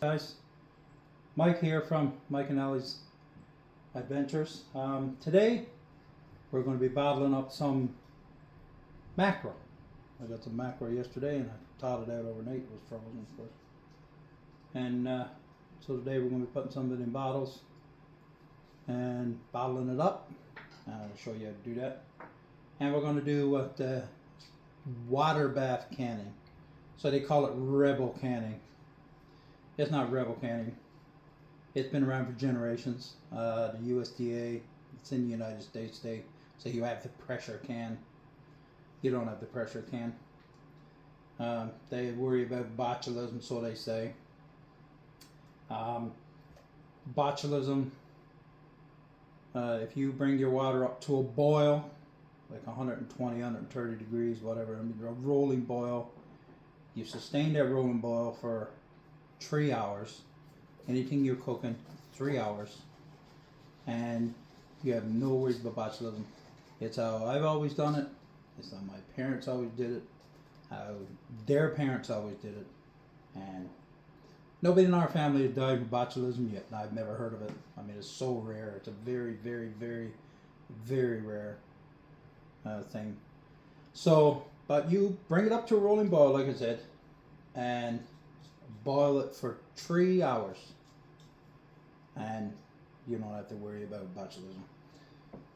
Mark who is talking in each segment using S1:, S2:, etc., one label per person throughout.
S1: Guys, Mike here from Mike and Ellie's Adventures. Today we're going to be bottling up some mackerel. I got some mackerel yesterday and I thawed it out overnight. It was frozen, of course. And so today we're going to be putting some of it in bottles and bottling it up. I'll show you how to do that. And we're going to do what water bath canning. So they call it rebel canning. It's not rebel canning. It's been around for generations. The USDA, it's in the United States. They say you have the pressure can. You don't have the pressure can. They worry about botulism, so they say. Botulism, if you bring your water up to a boil, like 120, 130 degrees, whatever, I mean, a rolling boil, you sustain that rolling boil for 3 hours. Anything you're cooking, 3 hours, and you have no worries about botulism. It's how I've always done it. It's how my parents always did it. How their parents always did it. And nobody in our family has died of botulism yet. I've never heard of it. I mean, it's so rare. It's a very, very, very, very rare thing. So, but you bring it up to a rolling boil, like I said, and boil it for 3 hours, and you don't have to worry about botulism.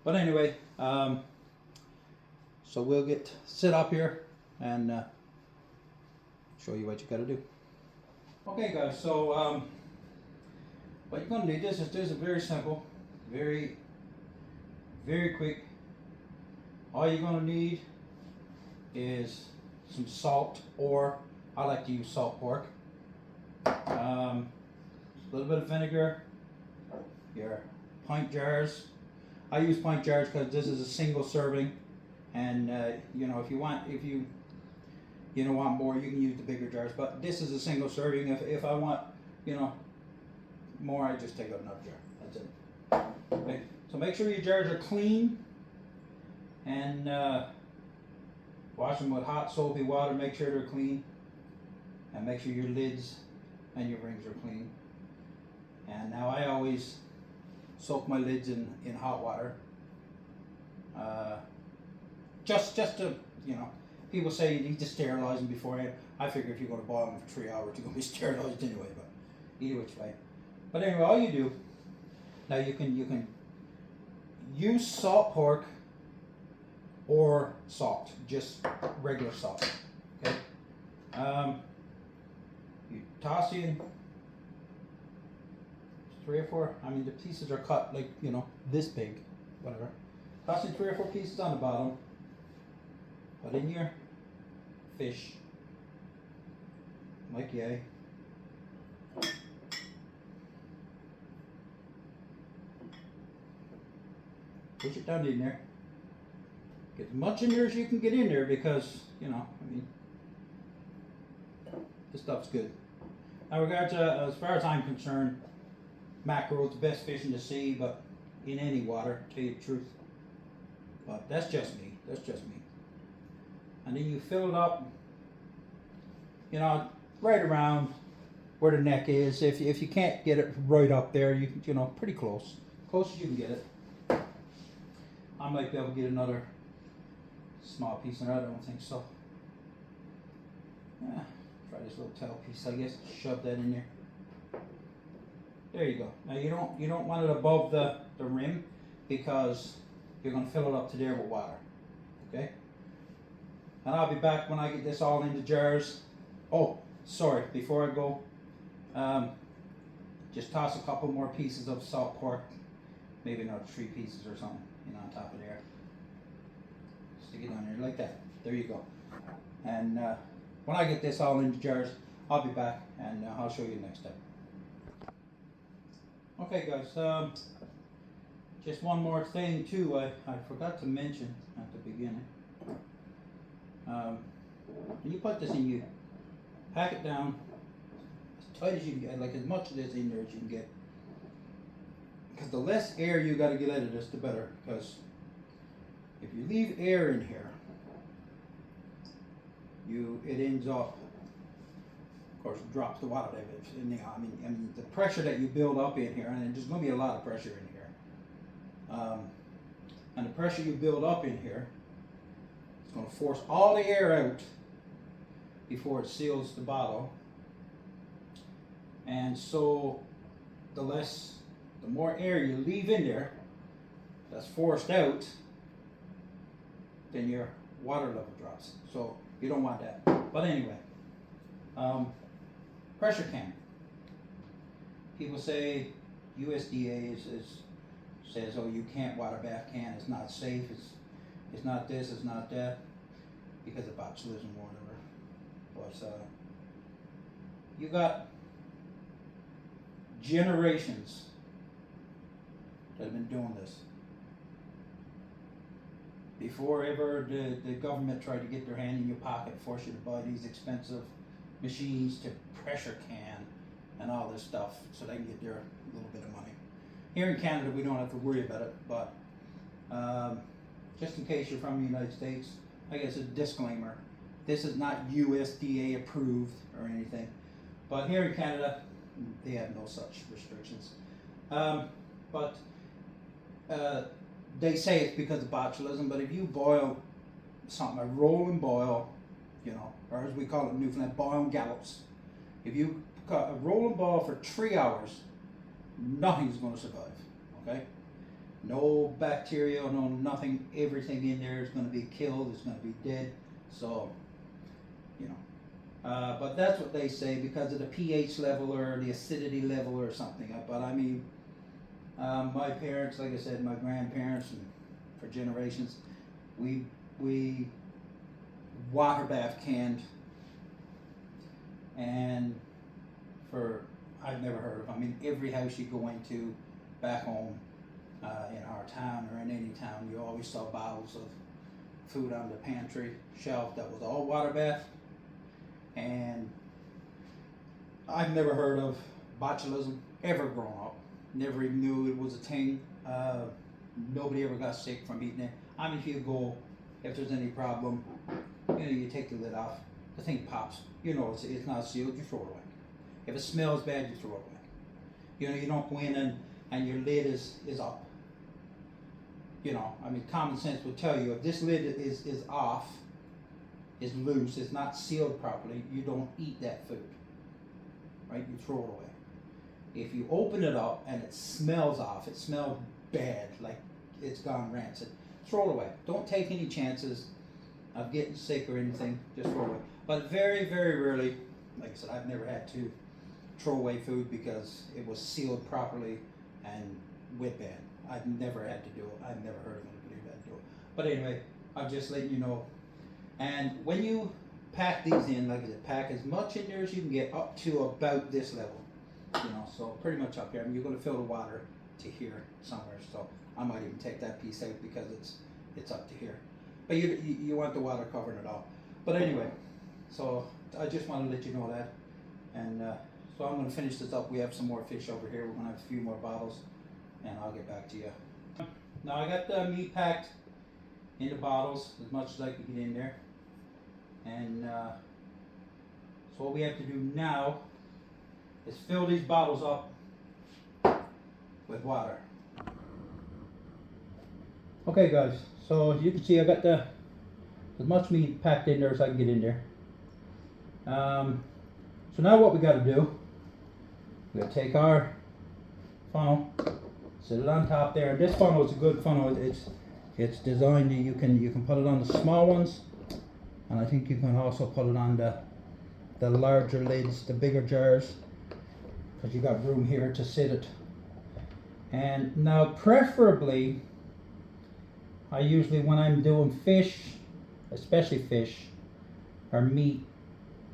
S1: But anyway, so we'll sit up here and show you what you got to do. Okay, guys. So what you're going to need, this is very simple, very, very quick. All you're going to need is some salt, or I like to use salt pork. A little bit of vinegar, your pint jars. I use pint jars because this is a single serving, and you know, if you want more, you can use the bigger jars. But this is a single serving. If I want, more, I just take out another jar. That's it. Okay. So make sure your jars are clean, and wash them with hot soapy water. Make sure they're clean, and make sure your lids and your rings are clean. And now I always soak my lids in hot water. Just to, people say you need to sterilize them beforehand. I figure if you're going to boil them for 3 hours, you're going to be sterilized anyway, but either which way. But anyway, all you do, now you can use salt pork or salt, just regular salt, okay? You toss in 3 or 4, I mean the pieces are cut like, this big, whatever. Toss in 3 or 4 pieces on the bottom. Put in your fish, like yay. Push it down in there. Get as much in there as you can get in there because, this stuff's good. Now, as far as I'm concerned, mackerel is the best fish in the sea, but in any water, to tell you the truth. But that's just me. That's just me. And then you fill it up, right around where the neck is. If you can't get it right up there, you can, pretty close as you can get it. I might be able to get another small piece in there. I don't think so. Try this little tail piece, I guess. Shove that in there. There you go. Now you don't want it above the rim because you're going to fill it up to there with water. Okay? And I'll be back when I get this all into jars. Oh, sorry, before I go, just toss a couple more pieces of salt pork, maybe another 3 pieces or something, on top of there. Stick it on there like that. There you go. And when I get this all into jars, I'll be back and I'll show you next step. Okay, guys. Just one more thing too. I forgot to mention at the beginning. When you put this in, you pack it down as tight as you can get, like as much of this in there as you can get. Because the less air you got to get out of this, the better. Because if you leave air in here, it ends up, of course, drops the water level. And, you know, I mean, the pressure that you build up in here, and there's going to be a lot of pressure in here. And the pressure you build up in here is going to force all the air out before it seals the bottle. And so the more air you leave in there that's forced out, then your water level drops. So you don't want that. But anyway, pressure can. People say USDA says, oh, you can't water bath can. It's not safe. It's not this. It's not that, because of botulism or whatever. But you got generations that have been doing this. Before ever the government tried to get their hand in your pocket, force you to buy these expensive machines to pressure can and all this stuff so they can get their little bit of money. Here in Canada, we don't have to worry about it, but just in case you're from the United States, I guess a disclaimer. This is not USDA approved or anything, but here in Canada, they have no such restrictions. But they say it's because of botulism, but if you boil something, a roll and boil, you know, or as we call it in Newfoundland, boil and gallops. If you cut a roll and boil for 3 hours, nothing's going to survive, okay? No bacteria, no nothing, everything in there is going to be killed, it's going to be dead, so, you know. But that's what they say because of the pH level or the acidity level or something. But I mean, my parents, like I said, my grandparents, and for generations, we water bath canned, and I've never heard of. I mean, every house you go into back home in our town or in any town, you always saw bottles of food on the pantry shelf that was all water bath. And I've never heard of botulism ever growing up. Never even knew it was a thing. Nobody ever got sick from eating it. I mean, if there's any problem, you know, you take the lid off, the thing pops. You know, it's not sealed, you throw it away. If it smells bad, you throw it away. You know, you don't go in and your lid is up. You know, I mean, common sense would tell you if this lid is off, is loose, is not sealed properly, you don't eat that food, right? You throw it away. If you open it up and it smells off, it smells bad, like it's gone rancid, throw it away. Don't take any chances of getting sick or anything, just throw it away. But very, very rarely, like I said, I've never had to throw away food because it was sealed properly and went bad. I've never had to do it. I've never heard of anybody who had to do it. But anyway, I'm just letting you know. And when you pack these in, like I said, pack as much in there as you can get up to about this level. You know, so pretty much up here. I mean, you're going to fill the water to here somewhere. So I might even take that piece out because it's up to here. But you want the water covering it all. But anyway, so I just want to let you know that. And so I'm going to finish this up. We have some more fish over here. We're going to have a few more bottles, and I'll get back to you. Now I got the meat packed in the bottles as much as I can get in there. And so what we have to do now is fill these bottles up with water. Okay guys, so as you can see I got as much meat packed in there as I can get in there. So now what we got to do, we got to take our funnel, set it on top there, and this funnel is a good funnel. It's designed that you can put it on the small ones, and I think you can also put it on the larger lids, the bigger jars, because you got room here to sit it. And now preferably, I usually when I'm doing fish, especially fish or meat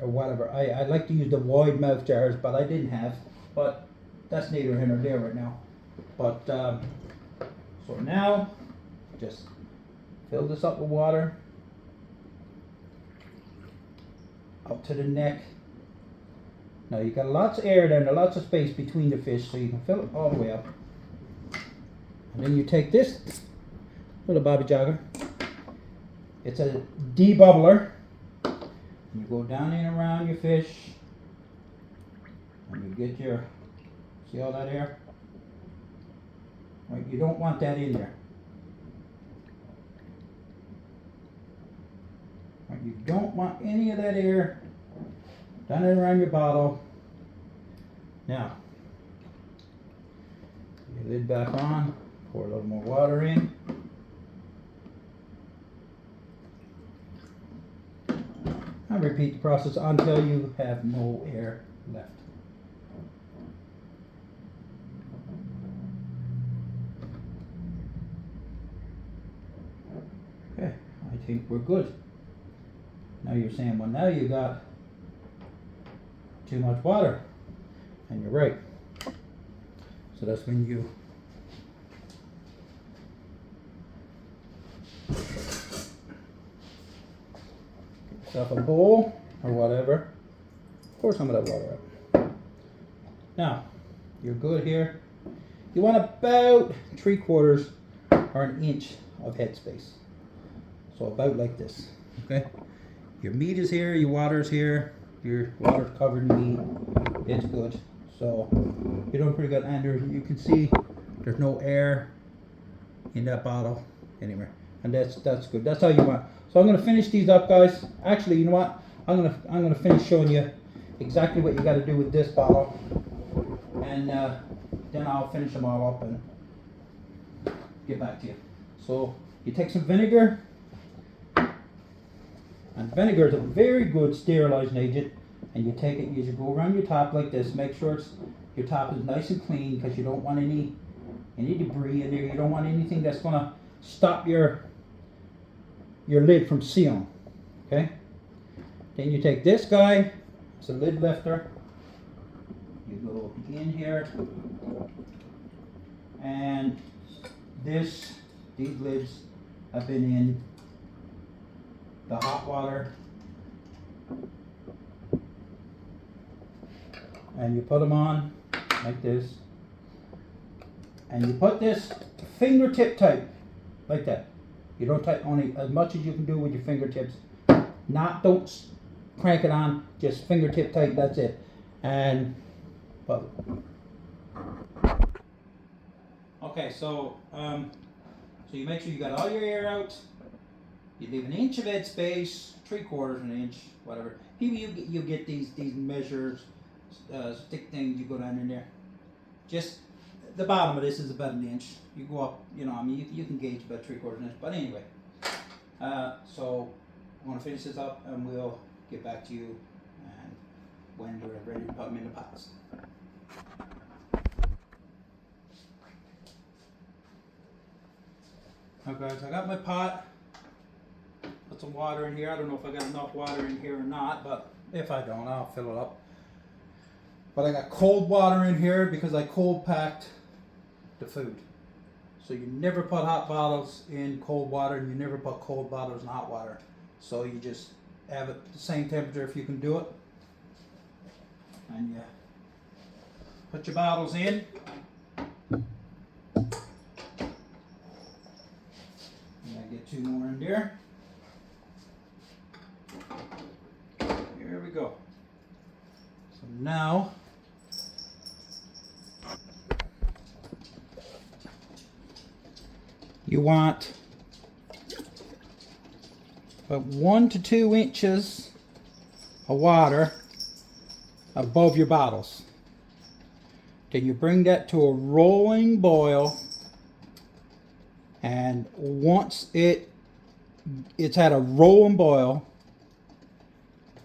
S1: or whatever, I like to use the wide mouth jars, but I didn't have, but that's neither here nor there right now. But so now just fill this up with water up to the neck. Now you got lots of air down there, lots of space between the fish, so you can fill it all the way up. And then you take this little bobby jogger. It's a debubbler. You go down and around your fish, And you get your, see all that air? Right, you don't want that in there. Right, you don't want any of that air down and around your bottle. Now, your lid back on, pour a little more water in. And repeat the process until you have no air left. Okay, I think we're good. Now you're saying, well, now you got too much water. And you're right. So that's when you get yourself a bowl or whatever. Pour some of that water out. Now, you're good here. You want about 3/4 or an inch of headspace. So about like this, okay? Your meat is here, your water's here, your water's covered in meat. It's good. So you're doing pretty good. And you can see there's no air in that bottle anywhere. And that's good. That's how you want. So I'm gonna finish these up, guys. Actually, you know what? I'm gonna finish showing you exactly what you gotta do with this bottle. And then I'll finish them all up and get back to you. So you take some vinegar, and vinegar is a very good sterilizing agent, and you take it, you just go around your top like this, make sure your top is nice and clean, because you don't want any debris in there. You don't want anything that's going to stop your lid from sealing. Okay, then you take this guy, it's a lid lifter, you go in here, and these lids have been in the hot water, and you put them on like this, and you put this fingertip tight like that. You don't tighten, only as much as you can do with your fingertips. Don't crank it on, just fingertip tight, that's it. And okay, so you make sure you got all your air out. You leave an inch of head space, 3/4 of an inch, whatever. People, you get these measures, stick things. You go down in there. Just the bottom of this is about an inch. You go up, I mean, you can gauge about 3/4 inch. But anyway, so I'm gonna finish this up, and we'll get back to you, and when we're ready to put them in the pots. Now, guys, I got my pot. Put some water in here. I don't know if I got enough water in here or not, but if I don't, I'll fill it up. But I got cold water in here because I cold packed the food. So you never put hot bottles in cold water, and you never put cold bottles in hot water. So you just have it the same temperature if you can do it. And you put your bottles in. And I get 2 more in there. Here we go. So now you want about 1 to 2 inches of water above your bottles. Then you bring that to a rolling boil, and once it's at a rolling boil,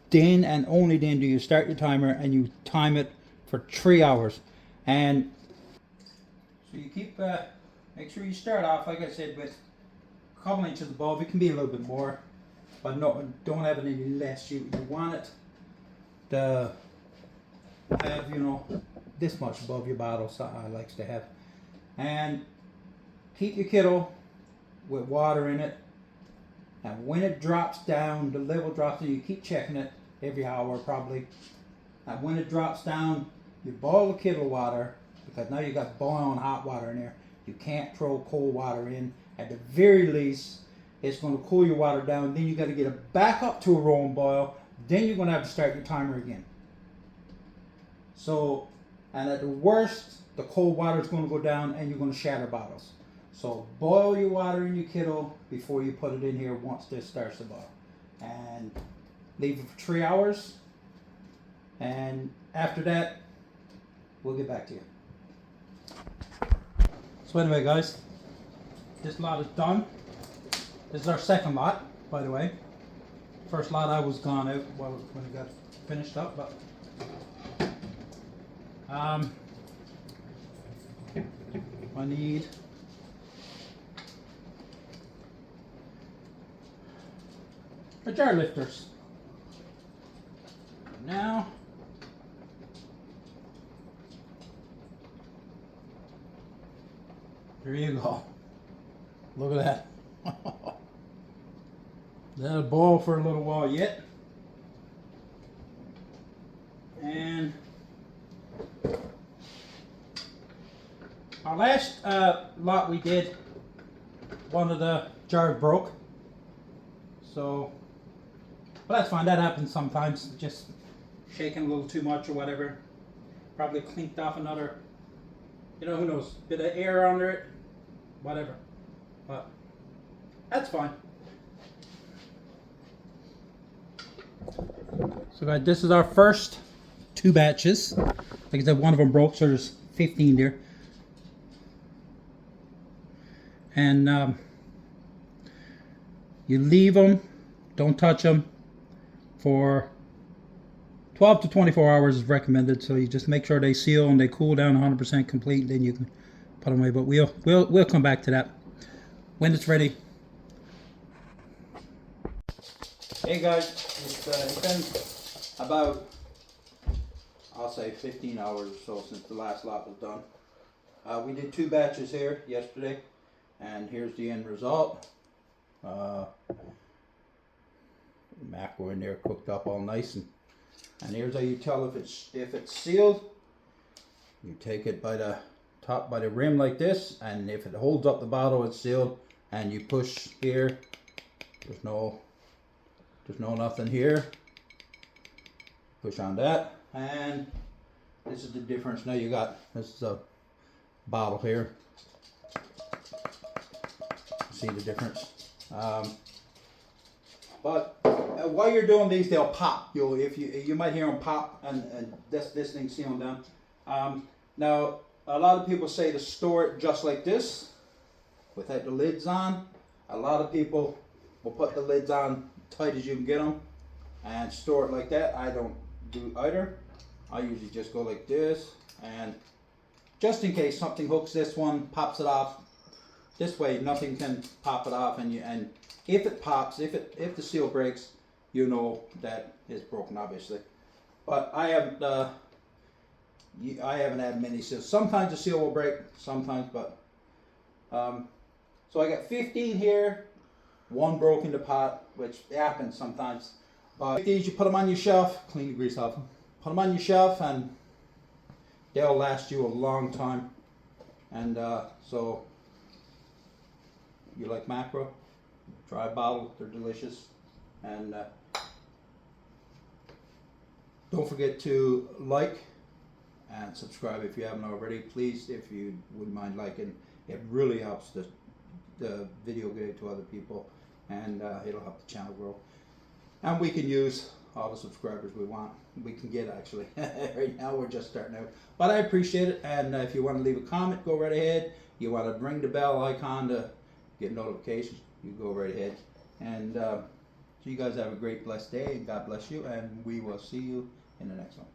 S1: then and only then do you start your timer, and you time it for 3 hours. And so you keep make sure you start off, like I said, with a couple inches above. It can be a little bit more, but no, don't have it any less. You want it to have, this much above your bottle. So I likes to have. And keep your kettle with water in it. And when it drops down, the level drops down, you keep checking it every hour probably. And when it drops down, you boil the kettle water, because now you got boiling hot water in there. You can't throw cold water in. At the very least, it's going to cool your water down. Then you got to get it back up to a rolling boil. Then you're going to have to start your timer again. So, and at the worst, the cold water is going to go down and you're going to shatter bottles. So boil your water in your kettle before you put it in here once this starts to boil. And leave it for 3 hours. And after that, we'll get back to you. So anyway, guys, this lot is done. This is our second lot, by the way. First lot I was gone out when it got finished up, but I need our jar lifters. Now there you go. Look at that. That'll boil for a little while yet. And our last lot we did, one of the jars broke. So, but that's fine. That happens sometimes. Just shaking a little too much or whatever. Probably clinked off another, you know, who knows, bit of air under it, whatever. But that's fine. So guys, this is our first 2 batches. Like I said, one of them broke, so there's 15 there. And you leave them, don't touch them, for 12 to 24 hours is recommended. So you just make sure they seal and they cool down 100% complete. Then you can put them away. But we'll come back to that when it's ready. Hey guys, it's been about, I'll say 15 hours or so since the last lot was done. We did 2 batches here yesterday, and here's the end result. Mackerel in there cooked up all nice, and here's how you tell if it's sealed. You take it by the top, by the rim like this, and if it holds up the bottle, it's sealed. And you push here. There's no nothing here. Push on that, and this is the difference. Now you got, this is a bottle here. See the difference. But while you're doing these, they'll pop. You might hear them pop, and this thing sealing down. Now a lot of people say to store it just like this, without the lids on. A lot of people will put the lids on tight as you can get them and store it like that. I don't do either. I usually just go like this, and just in case something hooks this one, pops it off. This way nothing can pop it off, and if it pops, if the seal breaks, you know that it's broken, obviously. But I haven't had many seals. Sometimes the seal will break, sometimes, but so I got 15 here. 1 broke in the pot, which happens sometimes. But these, you put them on your shelf, clean the grease off them. Put them on your shelf, and they'll last you a long time. And so, you like mackerel? Try a bottle, they're delicious. And don't forget to like and subscribe if you haven't already. Please, if you wouldn't mind liking, it really helps the video get to other people, and it'll help the channel grow. And we can use all the subscribers we want. We can get, actually. Right now we're just starting out. But I appreciate it, and if you want to leave a comment, go right ahead. You want to ring the bell icon to get notifications, you go right ahead. And so you guys have a great, blessed day, and God bless you, and we will see you in the next one.